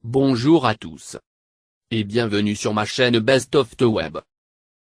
Bonjour à tous. Et bienvenue sur ma chaîne Best of the Web.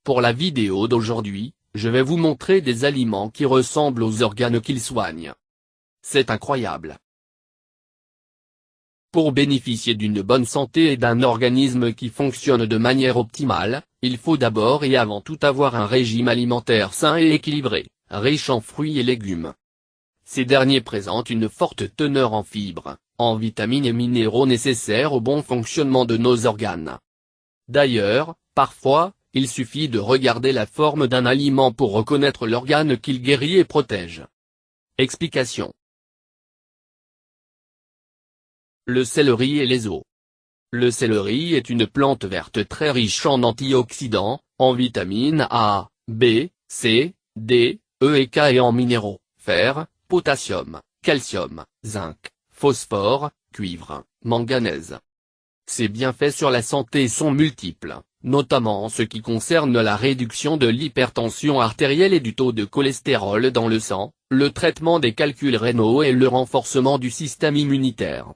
Pour la vidéo d'aujourd'hui, je vais vous montrer des aliments qui ressemblent aux organes qu'ils soignent. C'est incroyable. Pour bénéficier d'une bonne santé et d'un organisme qui fonctionne de manière optimale, il faut d'abord et avant tout avoir un régime alimentaire sain et équilibré, riche en fruits et légumes. Ces derniers présentent une forte teneur en fibres, en vitamines et minéraux nécessaires au bon fonctionnement de nos organes. D'ailleurs, parfois, il suffit de regarder la forme d'un aliment pour reconnaître l'organe qu'il guérit et protège. Explication. Le céleri et les os. Le céleri est une plante verte très riche en antioxydants, en vitamines A, B, C, D, E et K et en minéraux, fer, potassium, calcium, zinc, phosphore, cuivre, manganèse. Ces bienfaits sur la santé sont multiples, notamment en ce qui concerne la réduction de l'hypertension artérielle et du taux de cholestérol dans le sang, le traitement des calculs rénaux et le renforcement du système immunitaire.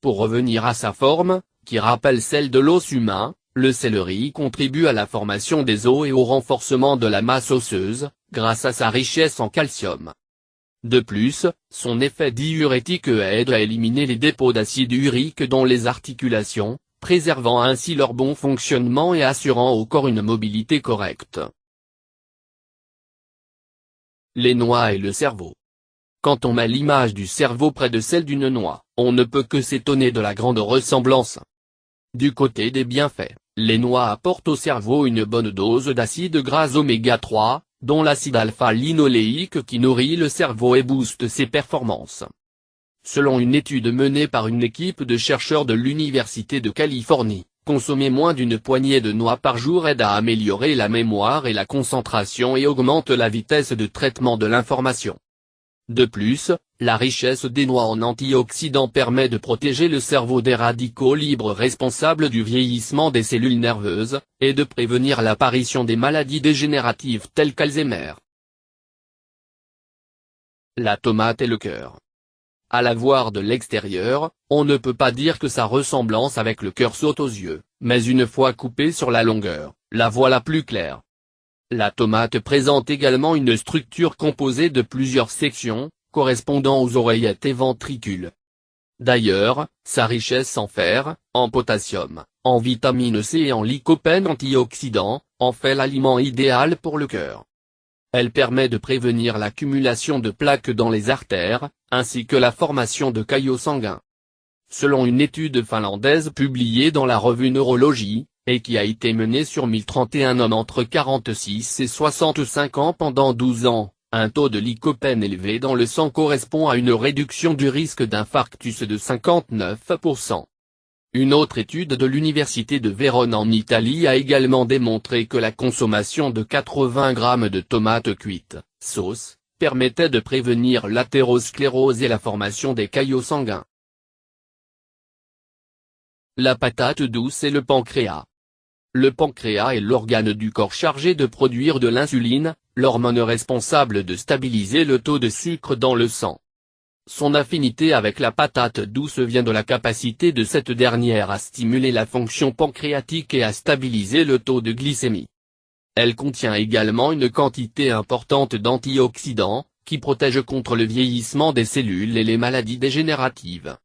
Pour revenir à sa forme, qui rappelle celle de l'os humain, le céleri contribue à la formation des os et au renforcement de la masse osseuse, grâce à sa richesse en calcium. De plus, son effet diurétique aide à éliminer les dépôts d'acide urique dans les articulations, préservant ainsi leur bon fonctionnement et assurant au corps une mobilité correcte. Les noix et le cerveau. Quand on met l'image du cerveau près de celle d'une noix, on ne peut que s'étonner de la grande ressemblance. Du côté des bienfaits, les noix apportent au cerveau une bonne dose d'acide gras oméga 3, dont l'acide alpha-linoléique qui nourrit le cerveau et booste ses performances. Selon une étude menée par une équipe de chercheurs de l'Université de Californie, consommer moins d'une poignée de noix par jour aide à améliorer la mémoire et la concentration et augmente la vitesse de traitement de l'information. De plus, la richesse des noix en antioxydants permet de protéger le cerveau des radicaux libres responsables du vieillissement des cellules nerveuses, et de prévenir l'apparition des maladies dégénératives telles qu'Alzheimer. La tomate et le cœur. À la voir de l'extérieur, on ne peut pas dire que sa ressemblance avec le cœur saute aux yeux, mais une fois coupée sur la longueur, la voilà plus claire. La tomate présente également une structure composée de plusieurs sections, correspondant aux oreillettes et ventricules. D'ailleurs, sa richesse en fer, en potassium, en vitamine C et en lycopène antioxydant, en fait l'aliment idéal pour le cœur. Elle permet de prévenir l'accumulation de plaques dans les artères, ainsi que la formation de caillots sanguins. Selon une étude finlandaise publiée dans la revue Neurologie, et qui a été menée sur 1031 hommes entre 46 et 65 ans pendant 12 ans, un taux de lycopène élevé dans le sang correspond à une réduction du risque d'infarctus de 59%. Une autre étude de l'université de Vérone en Italie a également démontré que la consommation de 80 grammes de tomates cuites, sauce, permettait de prévenir l'athérosclérose et la formation des caillots sanguins. La patate douce et le pancréas. Le pancréas est l'organe du corps chargé de produire de l'insuline, l'hormone responsable de stabiliser le taux de sucre dans le sang. Son affinité avec la patate douce vient de la capacité de cette dernière à stimuler la fonction pancréatique et à stabiliser le taux de glycémie. Elle contient également une quantité importante d'antioxydants, qui protègent contre le vieillissement des cellules et les maladies dégénératives.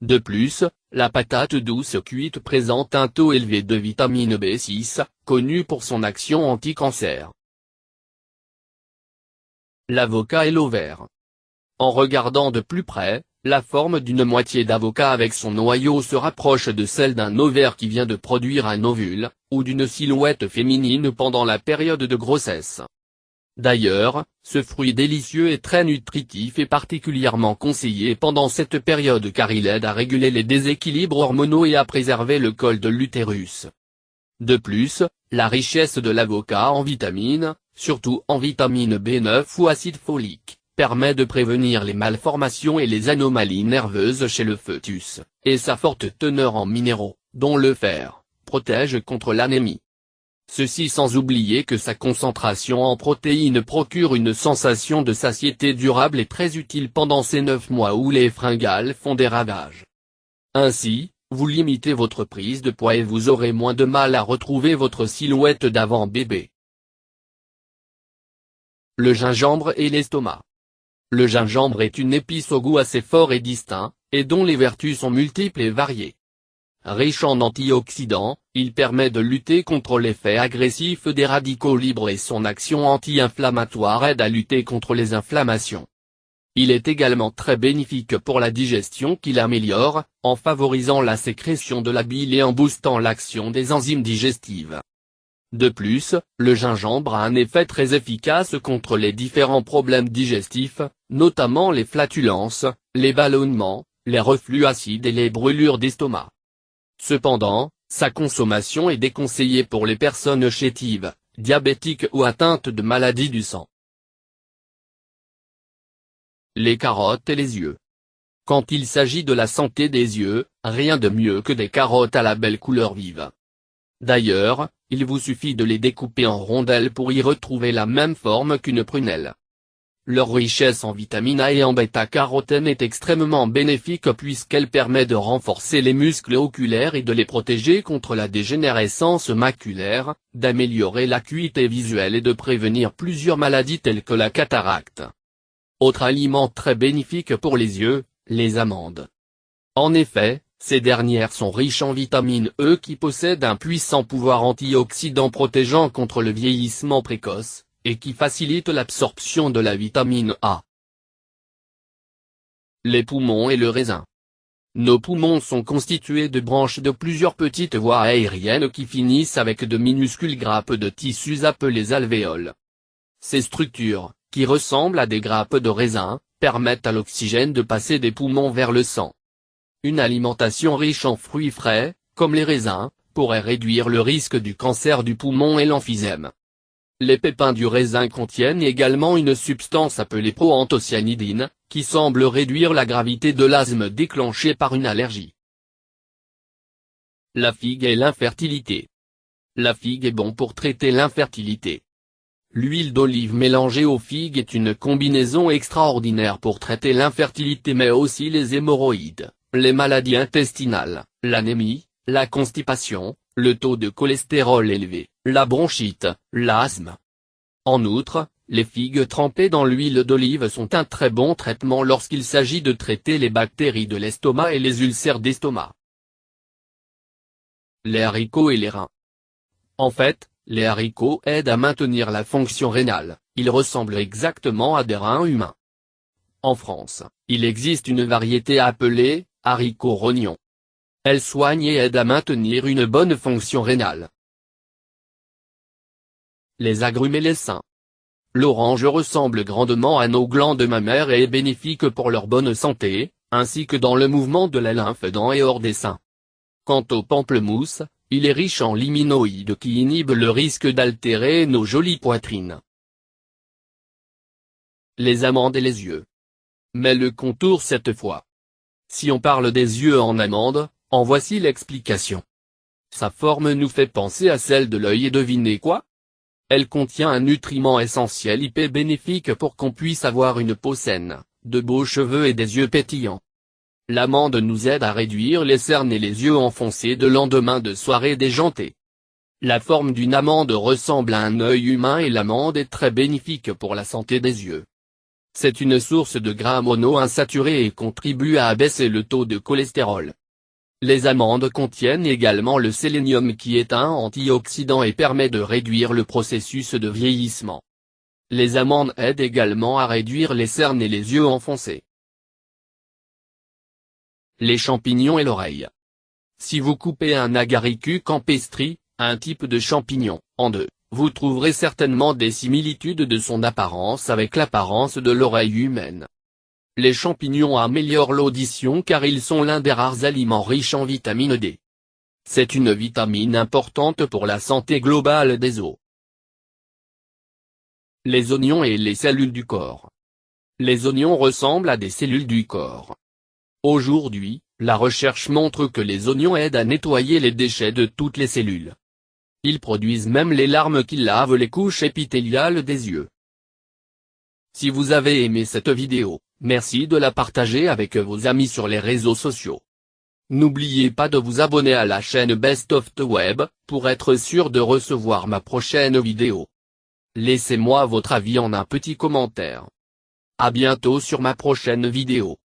De plus, la patate douce cuite présente un taux élevé de vitamine B6, connue pour son action anti-cancer. L'avocat et l'ovaire. En regardant de plus près, la forme d'une moitié d'avocat avec son noyau se rapproche de celle d'un ovaire qui vient de produire un ovule, ou d'une silhouette féminine pendant la période de grossesse. D'ailleurs, ce fruit délicieux est très nutritif et particulièrement conseillé pendant cette période car il aide à réguler les déséquilibres hormonaux et à préserver le col de l'utérus. De plus, la richesse de l'avocat en vitamines, surtout en vitamine B9 ou acide folique, permet de prévenir les malformations et les anomalies nerveuses chez le fœtus, et sa forte teneur en minéraux, dont le fer, protège contre l'anémie. Ceci sans oublier que sa concentration en protéines procure une sensation de satiété durable et très utile pendant ces 9 mois où les fringales font des ravages. Ainsi, Vous limitez votre prise de poids et vous aurez moins de mal à retrouver votre silhouette d'avant bébé. Le gingembre et l'estomac. Le gingembre est une épice au goût assez fort et distinct, et dont les vertus sont multiples et variées. Riche en antioxydants, il permet de lutter contre l'effet agressif des radicaux libres et son action anti-inflammatoire aide à lutter contre les inflammations. Il est également très bénéfique pour la digestion qu'il améliore, en favorisant la sécrétion de la bile et en boostant l'action des enzymes digestives. De plus, le gingembre a un effet très efficace contre les différents problèmes digestifs, notamment les flatulences, les ballonnements, les reflux acides et les brûlures d'estomac. Cependant, sa consommation est déconseillée pour les personnes chétives, diabétiques ou atteintes de maladies du sang. Les carottes et les yeux. Quand il s'agit de la santé des yeux, rien de mieux que des carottes à la belle couleur vive. D'ailleurs, il vous suffit de les découper en rondelles pour y retrouver la même forme qu'une prunelle. Leur richesse en vitamine A et en bêta-carotène est extrêmement bénéfique puisqu'elle permet de renforcer les muscles oculaires et de les protéger contre la dégénérescence maculaire, d'améliorer l'acuité visuelle et de prévenir plusieurs maladies telles que la cataracte. Autre aliment très bénéfique pour les yeux, les amandes. En effet, ces dernières sont riches en vitamine E qui possède un puissant pouvoir antioxydant protégeant contre le vieillissement précoce, et qui facilite l'absorption de la vitamine A. Les poumons et le raisin. Nos poumons sont constitués de branches de plusieurs petites voies aériennes qui finissent avec de minuscules grappes de tissus appelées alvéoles. Ces structures, qui ressemblent à des grappes de raisin, permettent à l'oxygène de passer des poumons vers le sang. Une alimentation riche en fruits frais, comme les raisins, pourrait réduire le risque du cancer du poumon et l'emphysème. Les pépins du raisin contiennent également une substance appelée proanthocyanidine, qui semble réduire la gravité de l'asthme déclenché par une allergie. La figue et l'infertilité. La figue est bon pour traiter l'infertilité. L'huile d'olive mélangée aux figues est une combinaison extraordinaire pour traiter l'infertilité mais aussi les hémorroïdes, les maladies intestinales, l'anémie, la constipation, le taux de cholestérol élevé, la bronchite, l'asthme. En outre, les figues trempées dans l'huile d'olive sont un très bon traitement lorsqu'il s'agit de traiter les bactéries de l'estomac et les ulcères d'estomac. Les haricots et les reins. En fait, les haricots aident à maintenir la fonction rénale, ils ressemblent exactement à des reins humains. En France, il existe une variété appelée haricot rognon. Elle soigne et aide à maintenir une bonne fonction rénale. Les agrumes et les seins. L'orange ressemble grandement à nos glandes mammaires et est bénéfique pour leur bonne santé, ainsi que dans le mouvement de la lymphe dans et hors des seins. Quant au pamplemousse, il est riche en liminoïdes qui inhibent le risque d'altérer nos jolies poitrines. Les amandes et les yeux. Mais le contour cette fois. Si on parle des yeux en amande, en voici l'explication. Sa forme nous fait penser à celle de l'œil et devinez quoi? Elle contient un nutriment essentiel hyper bénéfique pour qu'on puisse avoir une peau saine, de beaux cheveux et des yeux pétillants. L'amande nous aide à réduire les cernes et les yeux enfoncés de lendemain de soirée déjantée. La forme d'une amande ressemble à un œil humain et l'amande est très bénéfique pour la santé des yeux. C'est une source de gras monoinsaturés et contribue à abaisser le taux de cholestérol. Les amandes contiennent également le sélénium qui est un antioxydant et permet de réduire le processus de vieillissement. Les amandes aident également à réduire les cernes et les yeux enfoncés. Les champignons et l'oreille. Si vous coupez un agaricus campestri, un type de champignon, en deux, vous trouverez certainement des similitudes de son apparence avec l'apparence de l'oreille humaine. Les champignons améliorent l'audition car ils sont l'un des rares aliments riches en vitamine D. C'est une vitamine importante pour la santé globale des os. Les oignons et les cellules du corps. Les oignons ressemblent à des cellules du corps. Aujourd'hui, la recherche montre que les oignons aident à nettoyer les déchets de toutes les cellules. Ils produisent même les larmes qui lavent les couches épithéliales des yeux. Si vous avez aimé cette vidéo, merci de la partager avec vos amis sur les réseaux sociaux. N'oubliez pas de vous abonner à la chaîne Best of the Web, pour être sûr de recevoir ma prochaine vidéo. Laissez-moi votre avis en un petit commentaire. À bientôt sur ma prochaine vidéo.